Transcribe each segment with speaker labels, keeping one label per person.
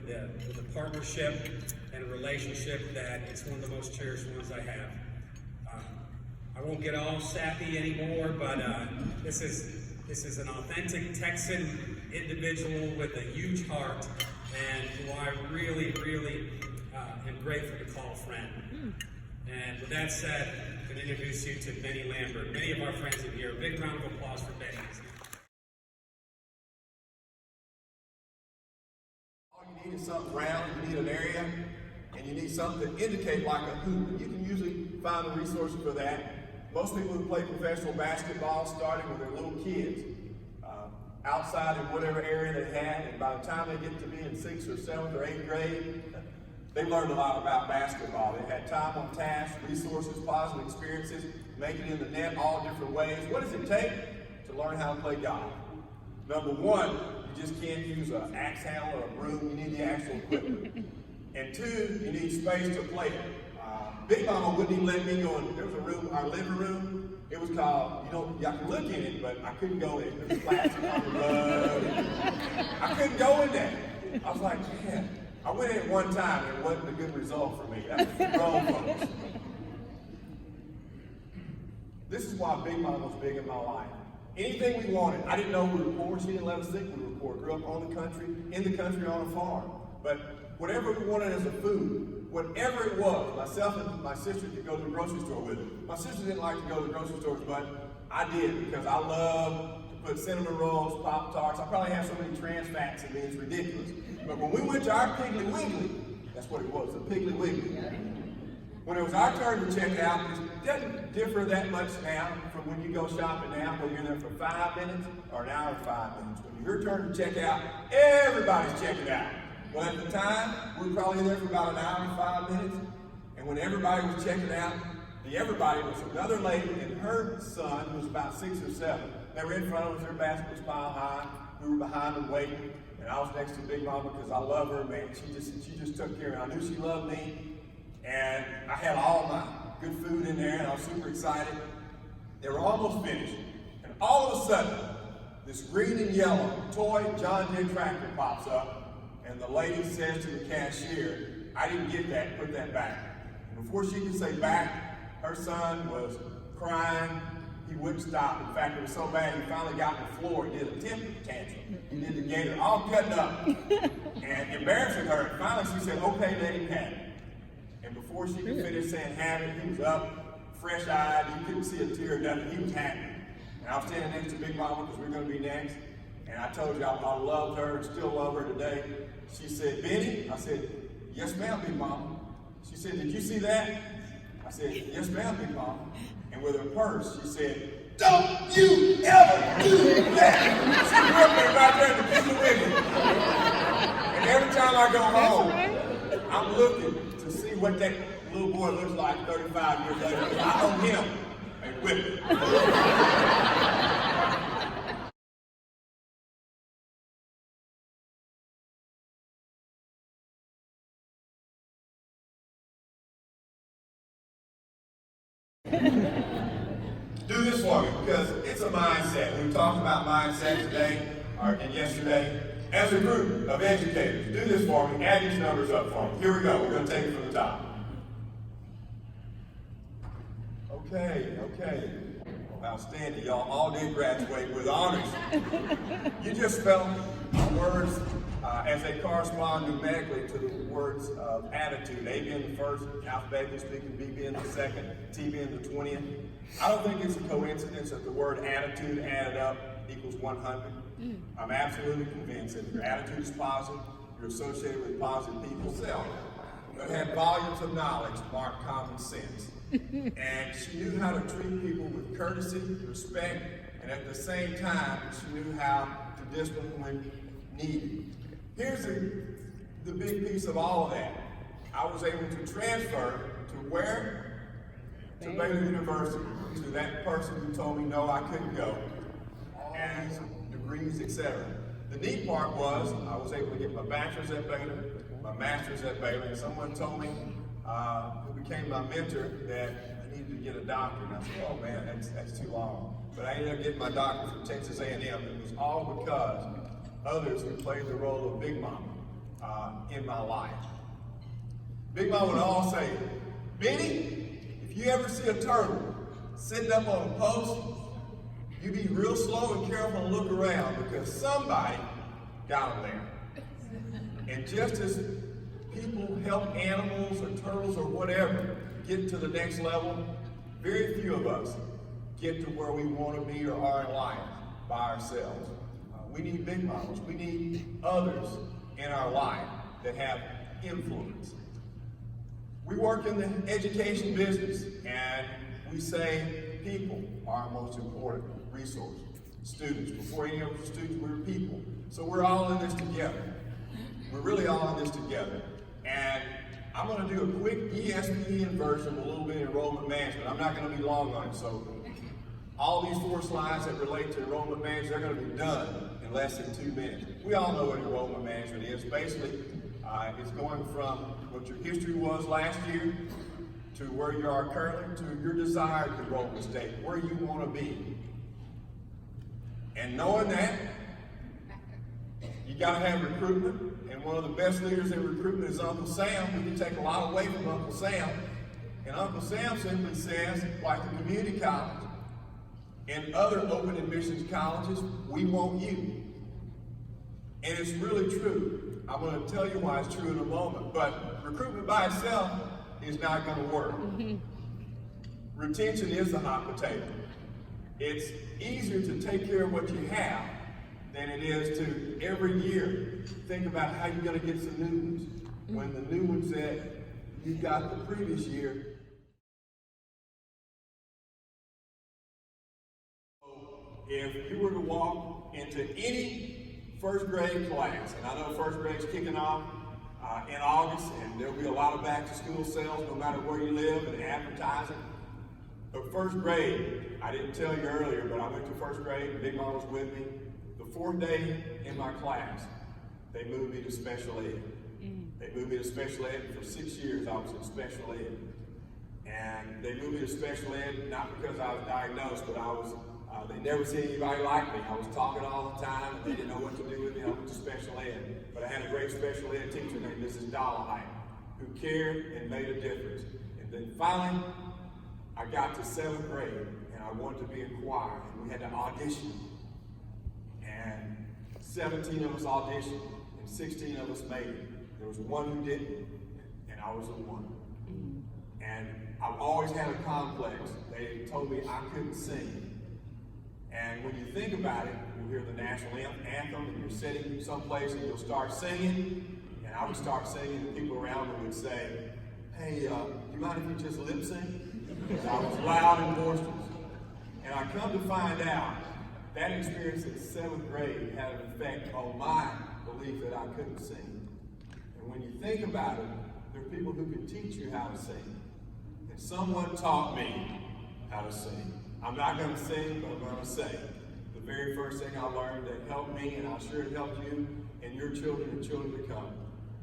Speaker 1: with a partnership and a relationship that it's one of the most cherished ones I have. I won't get all sappy anymore, but this is an authentic Texan individual with a huge heart, and who I really, really am grateful to call a friend. And with that said, I'm going to introduce you to Benny Lambert. Many of our friends in here. A big round of applause for Benny.
Speaker 2: All you need is something round, you need an area, and you need something to indicate like a hoop. You can usually find the resources for that. Most people who play professional basketball started when they're little kids, outside in whatever area they had, and by the time they get to be in 6th or 7th or 8th grade, they learned a lot about basketball. They had time on task, resources, positive experiences, making it in the net all different ways. What does it take to learn how to play golf? Number one, you just can't use an axe handle or a broom. You need the actual equipment. And two, you need space to play it. Big Mama wouldn't even let me go in. There was a room, our living room. It was called, I could look in it, but I couldn't go in it. There was plastic on the rug. I couldn't go in there. I was like, man. I went in one time and it wasn't a good result for me. That's for grown folks. This is why Big Mama was big in my life. Anything we wanted. I didn't know we were poor. She didn't let us think we were poor. Grew up in the country on a farm. But whatever we wanted as a food, whatever it was, myself and my sister could go to the grocery store with it. My sister didn't like to go to the grocery stores, but I did because I love to put cinnamon rolls, Pop-Tarts. I probably have so many trans fats in me, it's ridiculous. But when we went to our Piggly Wiggly, that's what it was, a Piggly Wiggly. When it was our turn to check out, it doesn't differ that much now from when you go shopping now, whether you're there for 5 minutes or an hour and 5 minutes. When it's your turn to check out, everybody's checking out. Well, at the time, we were probably there for about an hour and 5 minutes, and when everybody was checking out, the everybody was another lady and her son, who was about 6 or 7. They were in front of us, their basket was piled high, we were behind them waiting, and I was next to Big Mama because I love her, man. She just took care of me. I knew she loved me, and I had all my good food in there, and I was super excited. They were almost finished, and all of a sudden, this green and yellow toy John Deere tractor pops up, and the lady says to the cashier, "I didn't get that, put that back." And before she could say back, her son was crying. He wouldn't stop. In fact, it was so bad, he finally got on the floor and did a temper tantrum. He did the gator, all cutting up and embarrassing her. And finally, she said, "Okay, let him have it." And before she could finish saying have it, he was up, fresh-eyed. You couldn't see a tear or nothing. He was happy. And I was standing next to Big Mama because we were going to be next. And I told you I loved her and still love her today. She said, "Benny?" I said, "Yes, ma'am, Big Mama." She said, "Did you see that?" I said, "Yes, ma'am, Big Mama." And with her purse, she said, "Don't you ever do that!" She gripped me right there in the Piggly Wiggly. And every time I go home, I'm looking to see what that little boy looks like 35 years later. I owe him a whipping. Do this for me because it's a mindset. We talked about mindset today and yesterday as a group of educators. Do this for me. Add these numbers up for me. Here we go. We're going to take it from the top. Okay. Outstanding. Y'all all did graduate with honors. You just spelled words as they correspond numerically to the words of attitude. A being the first, alphabetically speaking, B being the second, T being the 20th. I don't think it's a coincidence that the word attitude added up equals 100. I'm absolutely convinced that if your attitude is positive, you're associated with positive people. That had volumes of knowledge, marked common sense. And she knew how to treat people with courtesy, respect, and at the same time, she knew how to discipline when needed. Here's the big piece of all of that. I was able to transfer to where? To Baylor University, to that person who told me no, I couldn't go, and degrees, etc. The neat part was I was able to get my bachelor's at Baylor, my master's at Baylor, and someone told me, who became my mentor, that I needed to get a doctorate. And I said, "Oh man, that's too long." But I ended up getting my doctorate from Texas A&M. It was all because others who played the role of Big Mama in my life. Big Mama would all say, Benny, if you ever see a turtle sitting up on a post, you be real slow and careful and look around because somebody got them there. And just as people help animals or turtles or whatever get to the next level, very few of us get to where we want to be or are in life by ourselves. We need big mamas. We need others in our life that have influence. We work in the education business, and we say people are our most important resource. Students, before any of us students, we're people. So we're all in this together. We're really all in this together. And I'm going to do a quick ESPN version, a little bit of enrollment management. I'm not going to be long on it, so all these 4 slides that relate to enrollment management, they're going to be done in less than 2 minutes. We all know what enrollment management is. Basically, it's going from what your history was last year to where you are currently to your desired enrollment state, where you want to be. And knowing that, you got to have recruitment. And one of the best leaders in recruitment is Uncle Sam. We can take a lot away from Uncle Sam. And Uncle Sam simply says, like the community college and other open admissions colleges, we want you. And it's really true. I'm going to tell you why it's true in a moment. But recruitment by itself is not going to work. Retention is the hot potato. It's easier to take care of what you have than it is to every year think about how you're going to get some new ones when the new ones that you got the previous year. If you were to walk into any first grade class, and I know first grade's kicking off in August, and there'll be a lot of back to school sales no matter where you live and advertising. But first grade, I didn't tell you earlier, but I went to first grade, and Big Mom was with me. The 4th day in my class, they moved me to special ed. They moved me to special ed. For 6 years, I was in special ed. And they moved me to special ed, not because I was diagnosed, but I was, they never seen anybody like me. I was talking all the time, and they didn't know what to do with me. I went to special ed. But I had a great special ed teacher named Mrs. Dollahite, who cared and made a difference. And then finally, I got to 7th grade, and I wanted to be in choir, and we had to audition. And 17 of us auditioned, and 16 of us made it. There was one who didn't, and I was the one. And I've always had a complex. They told me I couldn't sing. And when you think about it, you'll hear the national anthem, and you're sitting someplace, and you'll start singing, and I would start singing, and people around me would say, hey, do you mind if you just lip sync? I was loud and boisterous. And I come to find out that experience in 7th grade had an effect on my belief that I couldn't sing. And when you think about it, there are people who can teach you how to sing. And someone taught me how to sing. I'm not going to sing, but I'm going to say the very first thing I learned that helped me, and I'm sure it helped you and your children and children to come,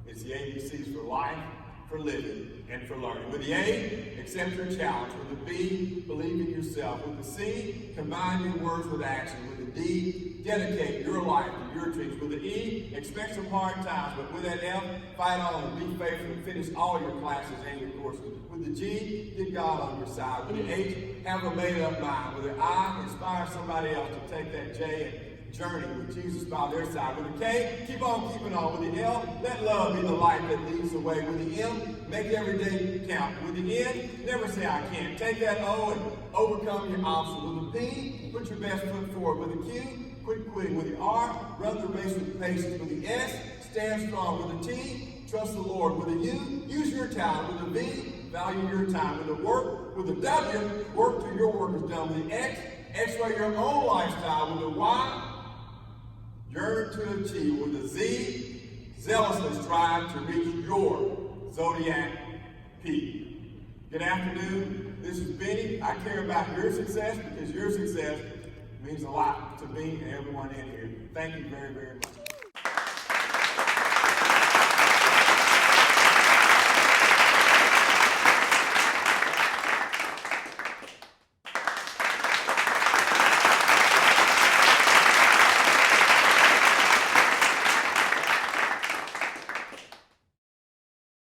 Speaker 2: is the ABCs for life, for living, and for learning. With the A, accept your challenge. With the B, believe in yourself. With the C, combine your words with action. With the D, dedicate your life to your dreams. With the E, expect some hard times. But with that F, fight on and be faithful and finish all your classes and your courses. With the G, get God on your side. With the H, have a made-up mind. With the I, inspire somebody else to take that J and journey with Jesus by their side. With the K, keep on keeping on. With the L, let love be the light that leads the way. With the M, make every day count. With the N, never say I can't. Take that O and overcome your obstacles. With the P, put your best foot forward. With the Q, quit quitting. With the R, run the race with patience. With the S, stand strong. With the T, trust the Lord. With the U, use your talent. With the V, value your time. With the work, with the W, work till your work is done. With the X, x-ray your own lifestyle. With the Y, yearn to achieve. With the Z, zealously strive to reach your Zodiac peak. Good afternoon. This is Benny. I care about your success because your success means a lot to me and everyone in here. Thank you very, very much.